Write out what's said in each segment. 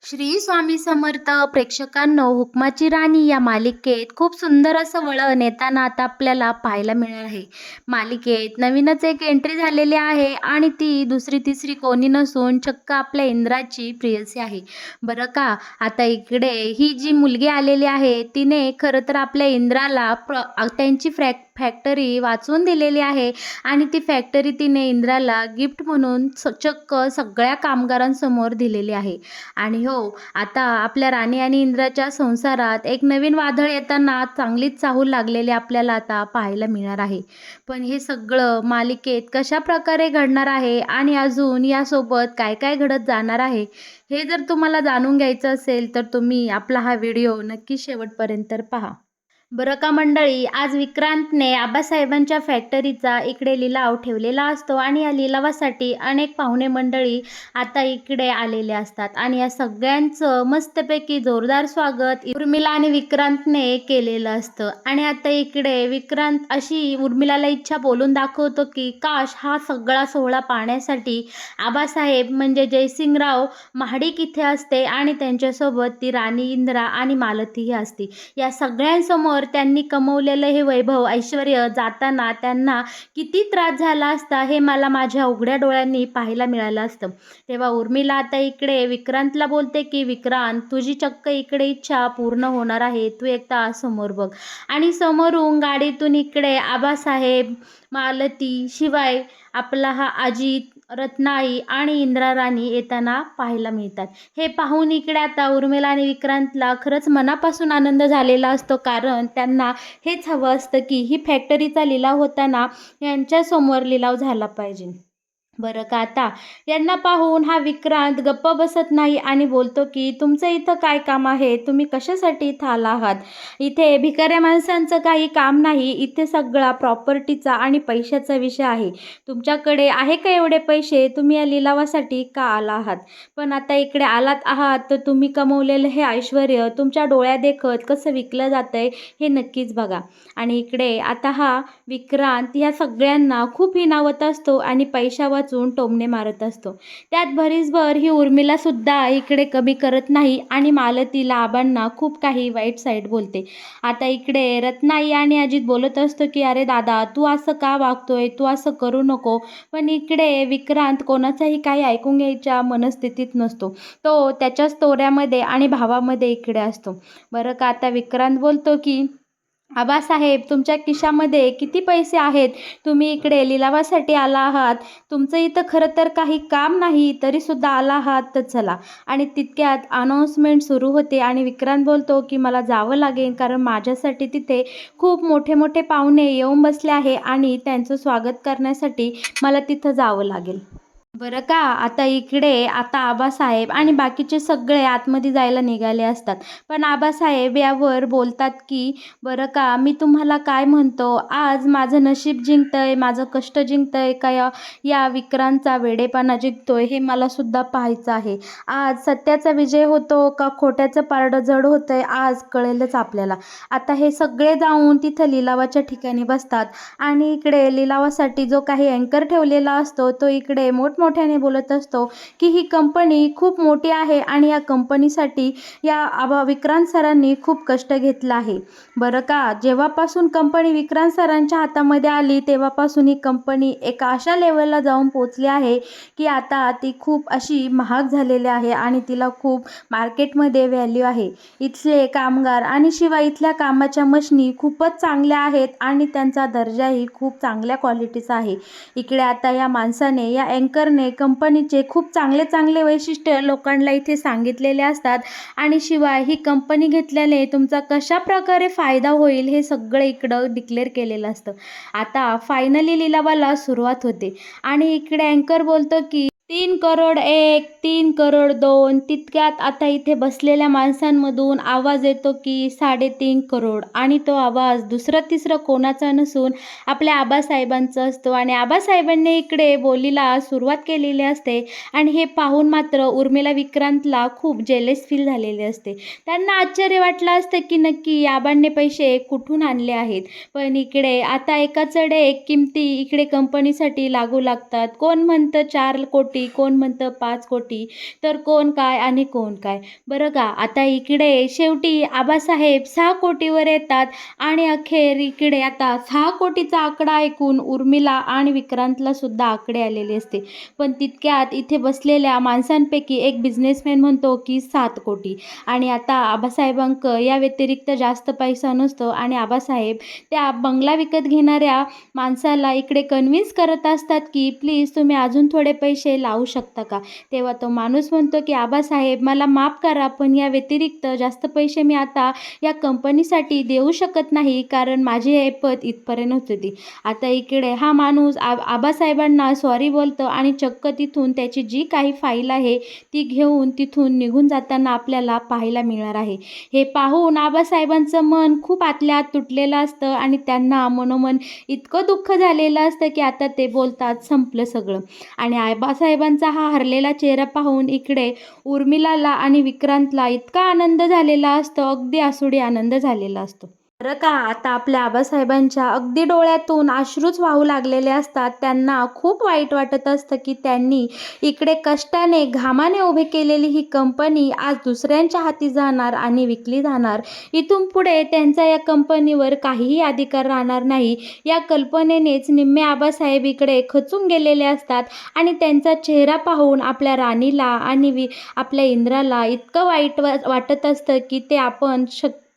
श्री स्वामी समर्थ प्रेक्षकांनो, हुकमाची राणी या मालिकेत खूप सुंदर असं वळण येताना आता आपल्याला पाहायला मिळणार आहे. मालिकेत नवीनच एक एंट्री झालेली आहे आणि ती दुसरी तिसरी कोणी नसून चक्क आपल्या इंद्राची प्रेयसी आहे. बरं का, आता इकडे ही जी मुलगी आलेली आहे तिने खरं तर आपल्या इंद्राला त्यांची फॅक्टरी वाचवून दिलेली आहे आणि ती फॅक्टरी तिने इंद्राला गिफ्ट म्हणून चक्क सगळ्या कामगारांसमोर दिलेली आहे. आणि हो, आता आपल्या राणी आणि इंद्राच्या संसारात एक नवीन वादळ येताना चांगलीच चाहूल लागलेली आपल्याला आता पाहायला मिळणार आहे. पण हे सगळं मालिकेत कशाप्रकारे घडणार आहे आणि अजून यासोबत काय काय घडत जाणार आहे, हे जर तुम्हाला जाणून घ्यायचं असेल तर तुम्ही आपला हा व्हिडिओ नक्की शेवटपर्यंत पहा. बरं का मंडळी, आज विक्रांतने आबासाहेबांच्या फॅक्टरीचा इकडे लिलाव ठेवलेला असतो आणि या लिलावासाठी अनेक पाहुणे मंडळी आता इकडे आलेले असतात आणि या सगळ्यांचं मस्तपैकी जोरदार स्वागत उर्मिला आणि विक्रांतने केलेलं असतं. आणि आता इकडे विक्रांत अशी उर्मिलाला इच्छा बोलून दाखवतो की काश हा सगळा सोहळा पाहण्यासाठी आबासाहेब म्हणजे जयसिंगराव महाडिक इथे असते आणि त्यांच्यासोबत ती राणी इंद्रा आणि मालतीही असती. या सगळ्यांसमोर त्यांनी कमवलेलं हे वैभव ऐश्वर जाताना त्यांना किती त्रास झाला असता हे मला माझ्या उघड्या डोळ्यांनी पाहायला मिळालं असतं. तेव्हा उर्मिला आता इकडे विक्रांतला बोलते की विक्रांत, तुझी चक्क इकडे इच्छा पूर्ण होणार आहे, तू एकदा समोर बघ. आणि समोरून गाडीतून इकडे आबासाहेब, मालती शिवाय आपला हा अजित, रत्नाई आणि इंद्रा राणी येताना पाहायला मिळतात. हे पाहून इकडे आता उर्मिला आणि विक्रांतला खरंच मनापासून आनंद झालेला असतो, कारण त्यांना हेच हवं असतं की ही फॅक्टरीचा लिलाव होताना यांच्यासमोर लिलाव झाला पाहिजे. बरं का, आता यांना पाहून हा विक्रांत गप्प बसत नाही आणि बोलतो की तुमचं इथं काय काम आहे, तुम्ही कशासाठी इथं आला आहात. इथे भिकाऱ्या माणसांचं काही काम नाही, इथे सगळा प्रॉपर्टीचा आणि पैशाचा विषय आहे. तुमच्याकडे आहे का एवढे पैसे, तुम्ही या लिलावासाठी का आला आहात. पण आता इकडे आलात आहात तर तुम्ही कमवलेलं हे ऐश्वर तुमच्या डोळ्यादेखत कसं विकलं जातंय हे नक्कीच बघा. आणि इकडे आता हा विक्रांत या सगळ्यांना खूप हिणावत असतो आणि पैसा वाचून टोमणे मारत असतो. त्यात भरीसभर ही उर्मिलासुद्धा इकडे कमी करत नाही आणि मालतीला आबांना खूप काही वाईट साईड बोलते. आता इकडे रत्नाई आणि अजित बोलत असतो की अरे दादा, तू असं का वागतोय, तू असं करू नको. पण इकडे विक्रांत कोणाचाही काही ऐकून घ्यायच्या मनस्थितीत नसतो. तो त्याच्याच तोऱ्यामध्ये आणि भावामध्ये इकडे असतो. बरं का, आता विक्रांत बोलतो की आबासाहेब, तुमच्या खिशामध्ये किती पैसे आहेत, तुम्ही इकडे लिलावासाठी आला आहात, तुमचं इथं खरं तर काही काम नाही तरीसुद्धा आला आहात तर चला. आणि तितक्यात अनाऊन्समेंट सुरू होते आणि विक्रांत बोलतो की मला जावं लागेल, कारण माझ्यासाठी तिथे खूप मोठे मोठे पाहुणे येऊन बसले आहे आणि त्यांचं स्वागत करण्यासाठी मला तिथं जावं लागेल. बरं का, आता इकडे आता आबासाहेब आणि बाकीचे सगळे आतमध्ये जायला निघाले असतात. पण आबासाहेब यावर बोलतात की बरं का, मी तुम्हाला काय म्हणतो, आज माझं नशीब जिंकतंय, माझं कष्ट जिंकतंय का या विक्रांतचा वेडेपणा जिंकतोय हे मला सुद्धा पाहायचं आहे. आज सत्याचा विजय होतो का खोट्याचं पारडं जड होतंय आज कळेलच आपल्याला. आता हे सगळे जाऊन तिथं लिलावाच्या ठिकाणी बसतात आणि इकडे लिलावासाठी जो काही अँकर ठेवलेला असतो तो इकडे मोठमोठ्याने बोलत असतो की ही कंपनी खूप मोठी आहे आणि या कंपनीसाठी या विक्रांत सरांनी खूप कष्ट घेतलं आहे. बरं का, जेव्हापासून कंपनी विक्रांत सरांच्या हातामध्ये आली तेव्हापासून ही कंपनी एका अशा लेवलला जाऊन पोचली आहे की आता ती खूप अशी महाग झालेली आहे आणि तिला खूप मार्केटमध्ये व्हॅल्यू आहे. इथले कामगार आणि शिवाय इथल्या कामाच्या मशिनी खूपच चांगल्या आहेत आणि त्यांचा दर्जाही खूप चांगल्या क्वालिटीचा आहे. इकडे आता या माणसाने, या अँकरने कंपनीचे खूप चांगले चांगले वैशिष्ट्य लोकांना इथे सांगितलेले असतात आणि शिवाय ही कंपनी घेतल्याने तुमचा कशा प्रकारे फायदा होईल हे सगळं इकडं डिक्लेअर केलेलं असतं. आता फायनली लिलावाला सुरुवात होते आणि इकडे अँकर बोलतो की 3 करोड 1, 3 करोड 2. तितक्यात आता इथे बसलेल्या माणसांमधून आवाज येतो की 3.5 करोड आणि तो आवाज दुसरं तिसरं कोणाचा नसून आपल्या आबासाहेबांचा असतो. आणि आबासाहेबांनी इकडे बोलीला सुरुवात केलेली असते आणि हे पाहून मात्र उर्मिला विक्रांतला खूप जेलस फील झालेले असते. त्यांना आश्चर्य वाटलं असतं की नक्की आबांनी पैसे कुठून आणले आहेत. पण इकडे आता एकाचडे एक किमती इकडे कंपनीसाठी लागू लागतात. कोण म्हणतं 4 कोटी कोटी, कोण म्हणतं 5 कोटी, तर कोण काय आणि कोण काय. बरं का, आता इकडे शेवटी आबासाहेब 6 कोटीवर येतात आणि अखेर इकडे आता 6 कोटीचा आकडा ऐकून उर्मिला आणि विक्रांतला सुद्धा आकडे आलेले असते. पण तितक्यात इथे बसलेल्या माणसांपैकी एक बिझनेसमॅन म्हणतो की 7 कोटी आणि आता आबासाहेबांक या व्यतिरिक्त जास्त पैसा नसतो आणि आबासाहेब त्या बंगला विकत घेणाऱ्या माणसाला इकडे कन्व्हिन्स करत असतात की प्लीज तुम्ही अजून थोडे पैसे लावू शकता का. तेव्हा तो माणूस म्हणतो की आबासाहेब मला माफ करा, पण या व्यतिरिक्त जास्त पैसे मी आता या कंपनीसाठी देऊ शकत नाही, कारण माझी ऐपत इथपर्यंत होती. आता इकडे हा माणूस आबासाहेबांना सॉरी बोलतो आणि चक्क तिथून त्याची जी काही फाईल आहे ती घेऊन तिथून निघून जाताना आपल्याला पाहायला मिळणार आहे. हे पाहून आबासाहेबांचं मन खूप आतल्या आत तुटलेलं असतं आणि त्यांना मनोमन इतकं दुःख झालेलं असतं की आता ते बोलतात संपलं सगळं. आणि आबासाहेबांचा हा हरलेला चेहरा पाहून इकडे उर्मिलाला आणि विक्रांतला इतका आनंद झालेला असतो, अगदी आसुडी आनंद झालेला असतो. बरं का, आता आपल्या आबासाहेबांच्या अगदी डोळ्यातून अश्रूच वाहू लागलेले असतात. त्यांना खूप वाईट वाटत असतं की त्यांनी इकडे कष्टाने घामाने उभे केलेली ही कंपनी आज दुसऱ्यांच्या हाती जाणार आणि विकली जाणार. इथून पुढे त्यांचा या कंपनीवर काहीही अधिकार राहणार नाही. या कल्पनेनेच निम्मे आबासाहेब इकडे खचून गेलेले असतात आणि त्यांचा चेहरा पाहून आपल्या राणीला आणि आपल्या इंद्राला इतकं वाईट वाटत असतं की ते आपण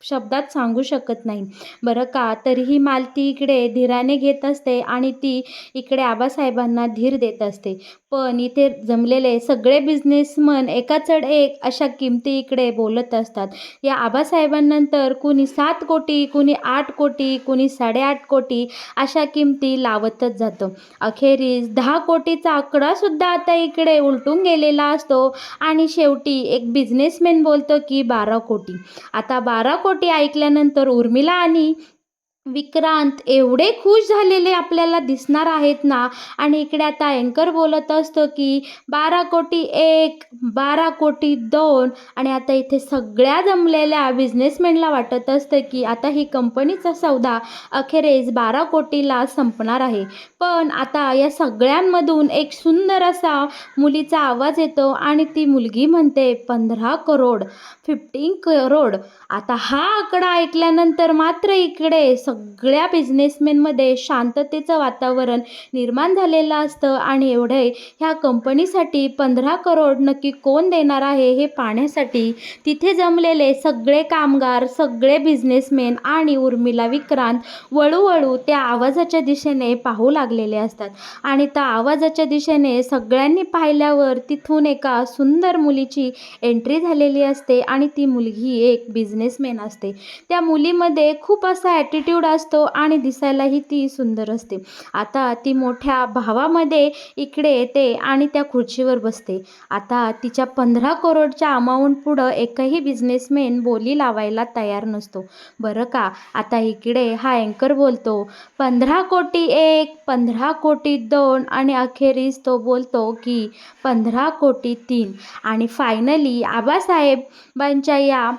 शब्दात सांगू शकत नाही. बरं का, तरीही मालती इकडे धीराने घेत असते आणि ती इकडे आबासाहेबांना धीर देत असते. पण इथे जमलेले सगळे बिझनेसमन एकाचढ एक अशा किमती इकडे बोलत असतात. या आबासाहेबांनंतर कुणी 7 कोटी, कुणी 8 कोटी, कुणी 8.5 कोटी अशा किमती लावतच जातं. अखेरीस 10 कोटीचा आकडासुद्धा आता इकडे उलटून गेलेला असतो आणि शेवटी एक बिझनेसमॅन बोलतो की 12 कोटी. आता 12 कोटी ऐकल्यानंतर उर्मिला आणि विक्रांत एवढे खुश झालेले आपल्याला दिसणार आहेत ना. आणि इकडे आता अँकर बोलत असतो की 12 कोटी 1, 12 कोटी 2 आणि आता इथे सगळ्या जमलेल्या बिझनेसमॅनला वाटत असतं की आता ही कंपनीचा सौदा अखेरीस 12 कोटीला संपणार आहे. पण आता या सगळ्यांमधून एक सुंदर असा मुलीचा आवाज येतो आणि ती मुलगी म्हणते 15 करोड, 15 करोड. आता हा आकडा ऐकल्यानंतर मात्र इकडे सगळ्या बिझनेसमॅनमध्ये शांततेचं वातावरण निर्माण झालेलं असतं आणि एवढे ह्या कंपनीसाठी 15 करोड नक्की कोण देणार आहे हे पाहण्यासाठी तिथे जमलेले सगळे कामगार, सगळे बिझनेसमॅन आणि उर्मिला विक्रांत वळूवळू त्या आवाजाच्या दिशेने पाहू लागलेले असतात. आणि त्या आवाजाच्या दिशेने सगळ्यांनी पाहिल्यावर तिथून एका सुंदर मुलीची एंट्री झालेली असते आणि ती मुलगी एक बिझनेसमॅन असते. त्या मुलीमध्ये खूप असा ॲटिट्यूड असतो आणि दिसायलाही ती सुंदर असते. आता ती मोठ्या भावामध्ये इकडे येते आणि त्या खुर्चीवर बसते. आता तिच्या 15 करोडच्या अमाऊंट पुढं एकही बिझनेसमॅन बोली लावायला तयार नसतो. बरं का, आता इकडे हा अँकर बोलतो 15 कोटी 1, 15 कोटी 2 आणि अखेरीस तो बोलतो की 15 कोटी 3 आणि फायनली आबासाहेबांच्या या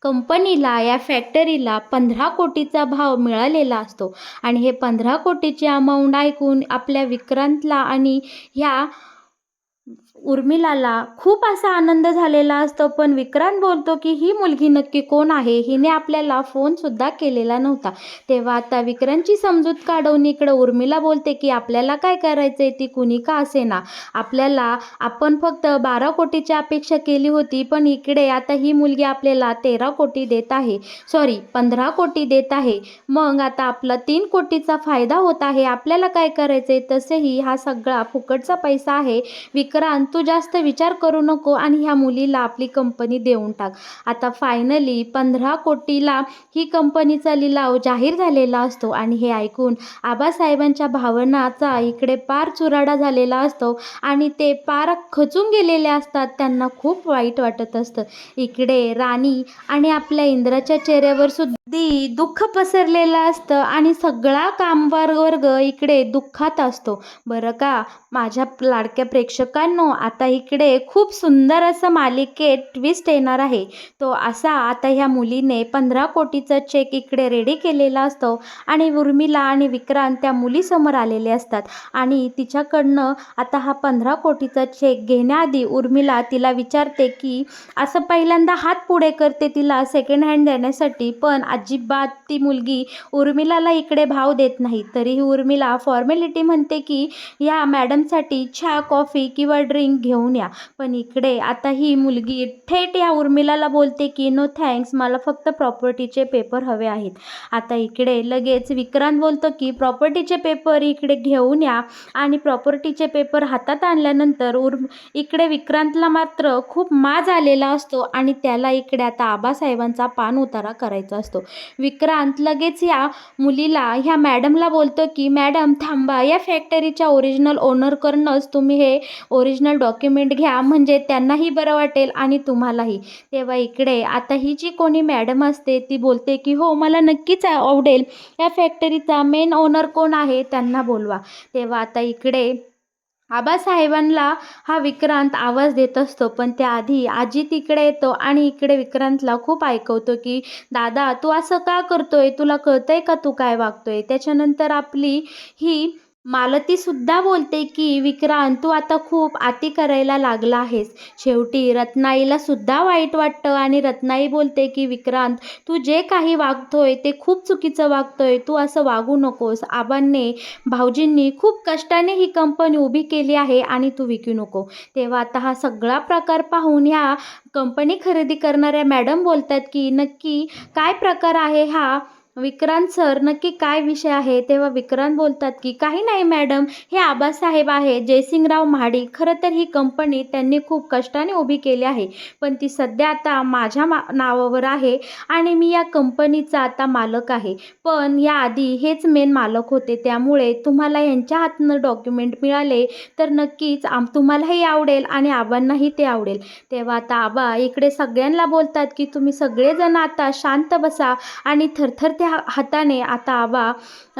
कंपनीला, या फॅक्टरीला 15 कोटीचा भाव मिळालेला असतो. आणि हे 15 कोटीची अमाऊंट ऐकून आपल्या विक्रांतला आणि ह्या उर्मिलाला खूप असा आनंद झालेला असतो. पण विक्रांत बोलतो की ही मुलगी नक्की कोण आहे, हिने आपल्याला फोनसुद्धा केलेला नव्हता. तेव्हा आता विक्रांतची समजूत काढून इकडं उर्मिला बोलते की आपल्याला काय करायचं आहे, ती कुणी का असेना, आपण फक्त 12 कोटीची अपेक्षा केली होती, पण इकडे आता ही मुलगी आपल्याला 13 कोटी देत आहे, सॉरी 15 कोटी देत आहे. मग आता आपला 3 कोटीचा फायदा होत आहे. आपल्याला काय करायचं आहे, तसेही हा सगळा फुकटचा पैसा आहे. विक्रांत, तू जास्त विचार करू नको आणि ह्या मुलीला आपली कंपनी देऊन टाक. आता फायनली 15 कोटीला ही कंपनीचा लिलाव जाहीर झालेला असतो आणि हे ऐकून आबासाहेबांच्या भावनाचा इकडे पार चुराडा झालेला असतो आणि ते पार खचून गेलेले असतात. त्यांना खूप वाईट वाटत असतं. इकडे राणी आणि आपल्या इंद्राच्या चेहऱ्यावर सुद्धा दुःख पसरलेलं असतं आणि सगळा कामगार वर्ग इकडे दुःखात असतो. बरं का, माझ्या लाडक्या प्रेक्षकांनो, आता इकडे खूप सुंदर असं मालिकेत ट्विस्ट येणार आहे. तो असा, आता ह्या मुलीने 15 कोटीचा चेक इकडे रेडी केलेला असतो आणि उर्मिला आणि विक्रांत त्या मुलीसमोर आलेले असतात आणि तिच्याकडनं आता हा 15 कोटीचा चेक घेण्याआधी उर्मिला तिला विचारते की असं पहिल्यांदा हात पुढे करते तिला सेकंड हँड देण्यासाठी, पण अजिबात ती मुलगी उर्मिलाला इकडे भाव देत नाही. तरीही उर्मिला फॉर्मॅलिटी म्हणते की या मॅडमसाठी चहा, कॉफी किंवा ड्रिंक घेऊन या. पण इकडे आता ही मुलगी थेट या उर्मिलाला बोलते की नो थँक्स, मला फक्त प्रॉपर्टीचे पेपर हवे आहेत. आता इकडे लगेच विक्रांत बोलतो की प्रॉपर्टीचे पेपर इकडे घेऊन या आणि प्रॉपर्टीचे पेपर हातात आणल्यानंतर इकडे विक्रांतला मात्र खूप माज आलेला असतो आणि त्याला इकडे आता आबासाहेबांचा पान उतारा करायचा असतो. विक्रांत लगेच या मुलीला ह्या मॅडमला बोलतो की मॅडम थांबा, या फॅक्टरीच्या ओरिजिनल ओनरकडूनच तुम्ही हे ओरिजिनल डॉक्युमेंट घ्या, म्हणजे त्यांनाही बरं वाटेल आणि तुम्हालाही. तेव्हा इकडे आता ही जी कोणी मॅडम असते ती बोलते की हो, मला नक्कीच आवडेल, या फॅक्टरीचा मेन ओनर कोण आहे त्यांना बोलवा. तेव्हा आता इकडे आबासाहेबांना हा विक्रांत आवाज देत असतो, पण त्याआधी आजी तिकडे येतो आणि इकडे विक्रांतला खूप ऐकवतो की दादा, तू असं का करतोय, तुला कळतंय का तू काय वागतोय. त्याच्यानंतर आपली ही मालतीसुद्धा बोलते की विक्रांत, तू आता खूप अति करायला लागला आहेस. शेवटी रत्नाईला सुद्धा वाईट वाटतं आणि रत्नाई बोलते की विक्रांत, तू जे काही वागतोय ते खूप चुकीचं वागतोय, तू असं वागू नकोस. भाऊजींनी खूप कष्टाने ही कंपनी उभी केली आहे आणि तू विकू नको. तेव्हा आता हा सगळा प्रकार पाहून ह्या कंपनी खरेदी करणाऱ्या मॅडम बोलतात की नक्की काय प्रकार आहे हा विक्रांत सर, नक्की काय विषय आहे. तेव्हा विक्रांत बोलतात की काही नाही मॅडम, हे आबासाहेब आहे, जयसिंगराव महाडिक. खरं तर ही कंपनी त्यांनी खूप कष्टाने उभी केली आहे, पण ती सध्या आता माझ्या नावावर आहे आणि मी या कंपनीचा आता मालक आहे. पण याआधी हेच मेन मालक होते, त्यामुळे तुम्हाला यांच्या हातनं डॉक्युमेंट मिळाले तर नक्कीच तुम्हालाही आवडेल आणि आबांनाही ते आवडेल. तेव्हा आता आबा इकडे सगळ्यांना बोलतात की तुम्ही सगळेजण आता शांत बसा आणि थरथरत्या हाताने आता आबा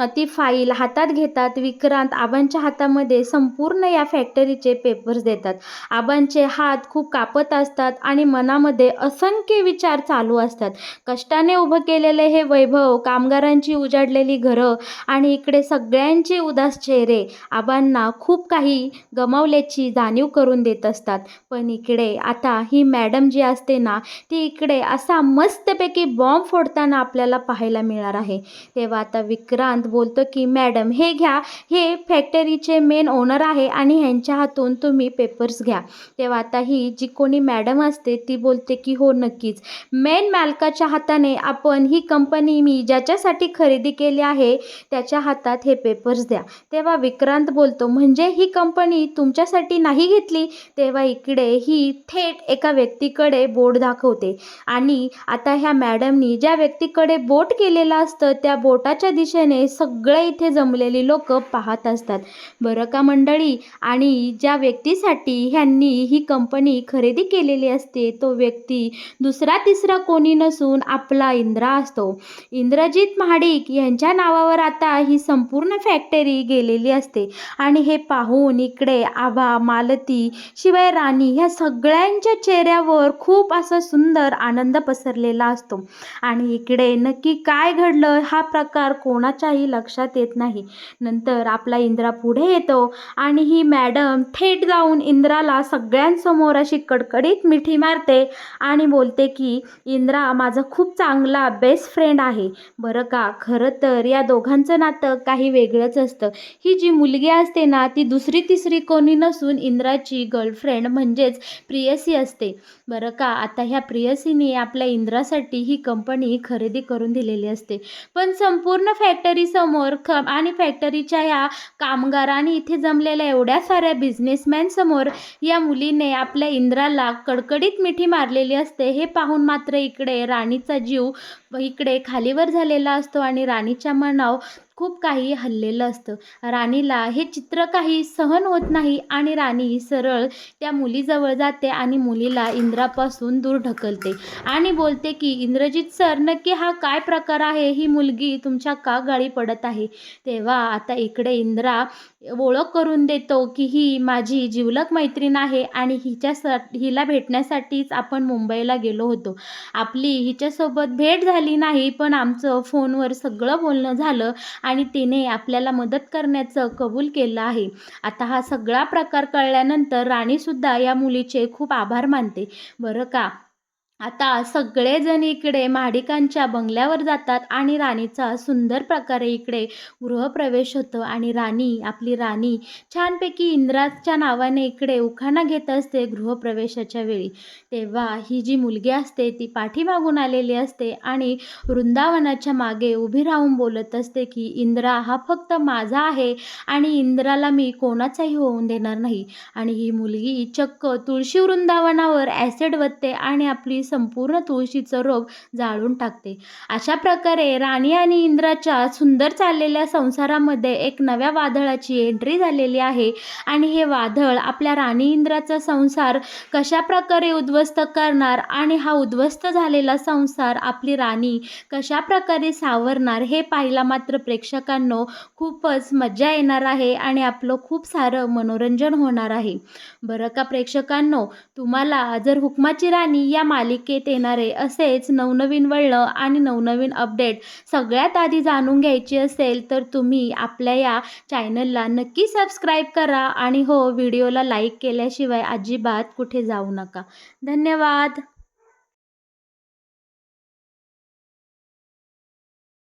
ती फाईल हातात घेतात. विक्रांत आबांच्या हातामध्ये संपूर्ण या फॅक्टरीचे पेपर्स देतात. आबांचे हात खूप कापत असतात आणि मनामध्ये असंख्य विचार चालू असतात. कष्टाने उभं केलेले हे वैभव, कामगारांची उजाडलेली घरं आणि इकडे सगळ्यांचे उदास चेहरे आबांना खूप काही गमावल्याची जाणीव करून देत असतात. पण इकडे आता ही मॅडम जी असते ना, ती इकडे असा मस्तपैकी बॉम्ब फोडताना आपल्याला पाहायला मिळणार आहे. तेव्हा आता विक्रांत बोलतो की मॅडम हे घ्या, हे फॅक्टरीचे मेन ओनर आहे आणि ह्यांच्या हातून तुम्ही पेपर्स घ्या. तेव्हा आता ही जी कोणी मॅडम असते ती बोलते की हो नक्कीच, मेन मालकाच्या हाताने आपण ही कंपनी मी ज्याच्यासाठी खरेदी केली आहे त्याच्या हातात हे पेपर्स द्या. तेव्हा विक्रांत बोलतो म्हणजे ही कंपनी तुमच्यासाठी नाही घेतली. तेव्हा इकडे ही थेट एका व्यक्तीकडे बोट दाखवते आणि आता ह्या मॅडमनी ज्या व्यक्तीकडे बोट केलेलं असतं त्या बोटाच्या दिशेने सगळे इथे जमलेली लोक पाहत असतात. बरं का मंडळी, आणि ज्या व्यक्तीसाठी ह्यांनी ही कंपनी खरेदी केलेली असते तो व्यक्ती दुसरा तिसरा कोणी नसून आपला इंद्रा असतो. इंद्रजित महाडिक यांच्या नावावर आता ही संपूर्ण फॅक्टरी गेलेली असते आणि हे पाहून इकडे आबा, मालती, शिवाय राणी ह्या सगळ्यांच्या चेहऱ्यावर खूप असा सुंदर आनंद पसरलेला असतो. आणि इकडे नक्की काय घडलं हा प्रकार कोणाच्याही लक्षात येत नाही. नंतर आपला इंद्रा पुढे येतो आणि ही मॅडम थेट जाऊन इंद्राला सगळ्यांसमोर अशी कडकडीत मिठी मारते आणि बोलते की इंद्रा माझा खूप चांगला बेस्ट फ्रेंड आहे. बरं का, खरं तर या दोघांचं नातं काही वेगळंच असतं. ही जी मुलगी असते ना, ती दुसरी तिसरी कोणी नसून इंद्राची गर्लफ्रेंड म्हणजेच प्रियसी असते. बरं का, आता ह्या प्रियसीने आपल्या इंद्रासाठी ही कंपनी खरेदी करून दिलेली असते. पण संपूर्ण फॅक्टरीसमोर आणि फॅक्टरीच्या ह्या कामगारांनी इथे जमलेल्या एवढ्या साऱ्या बिझनेसमॅन समोर या मुलीने आपल्या इंद्राला कडकडीत मिठी मारलेली असते. हे पाहून मात्र इकडे राणीचा जीव इकडे खालीवर झालेला असतो आणि राणीच्या मनावर खूप काही हललेलं असतं. राणीला हे चित्र काही सहन होत नाही आणि राणी सरळ त्या मुलीजवळ जाते आणि मुलीला इंद्रापासून दूर ढकलते आणि बोलते की इंद्रजित सर, नक्की हा काय प्रकार आहे? ही मुलगी तुमच्या का गळी पडत आहे? तेव्हा आता इकडे इंद्रा ओळख करून देतो की ही माझी जिवलग मैत्रीण आहे आणि हिला भेटण्यासाठीच आपण मुंबईला गेलो होतो. आपली हिच्यासोबत भेट झाली नाही, पण आमचं फोनवर सगळं बोलणं झालं आणि तिने आपल्याला मदत करण्याचं कबूल केलं आहे. आता हा सगळा प्रकार कळल्यानंतर राणीसुद्धा या मुलीचे खूप आभार मानते. बरं का. आता सगळेजण इकडे महाडिकांच्या बंगल्यावर जातात आणि राणीचा सुंदर प्रकारे इकडे गृहप्रवेश होतो आणि आपली राणी छानपैकी इंद्राच्या नावाने इकडे उखाणा घेत असते गृहप्रवेशाच्या वेळी. तेव्हा ही जी मुलगी असते ती पाठीमागून आलेली असते आणि वृंदावनाच्या मागे उभी राहून बोलत असते की इंद्रा हा फक्त माझा आहे आणि इंद्राला मी कोणाचाही होऊन देणार नाही. आणि ही मुलगी चक्क तुळशी वृंदावनावर ॲसिड ओतते आणि आपली संपूर्ण तुळशीचं रोप जाळून टाकते. अशा प्रकारे राणी आणि इंद्राच्या सुंदर चाललेल्या संसारामध्ये एक नव्या वादळाची एंट्री झालेली आहे आणि हे वादळ आपल्या राणी इंद्राचा संसार कशाप्रकारे उद्ध्वस्त करणार आणि हा उद्ध्वस्त झालेला संसार आपली राणी कशाप्रकारे सावरणार हे पाहायला मात्र प्रेक्षकांनो खूपच मजा येणार आहे आणि आपलं खूप सारं मनोरंजन होणार आहे. बरं का प्रेक्षकांनो, तुम्हाला जर हुकमाची राणी या मालिकेत येणारे असेच नवनवीन वळणं आणि नवनवीन अपडेट सगळ्यात आधी जाणून घ्यायची असेल तर तुम्ही आपल्या या चॅनलला नक्की सबस्क्राईब करा आणि हो, व्हिडिओला लाईक केल्याशिवाय अजिबात कुठे जाऊ नका. धन्यवाद.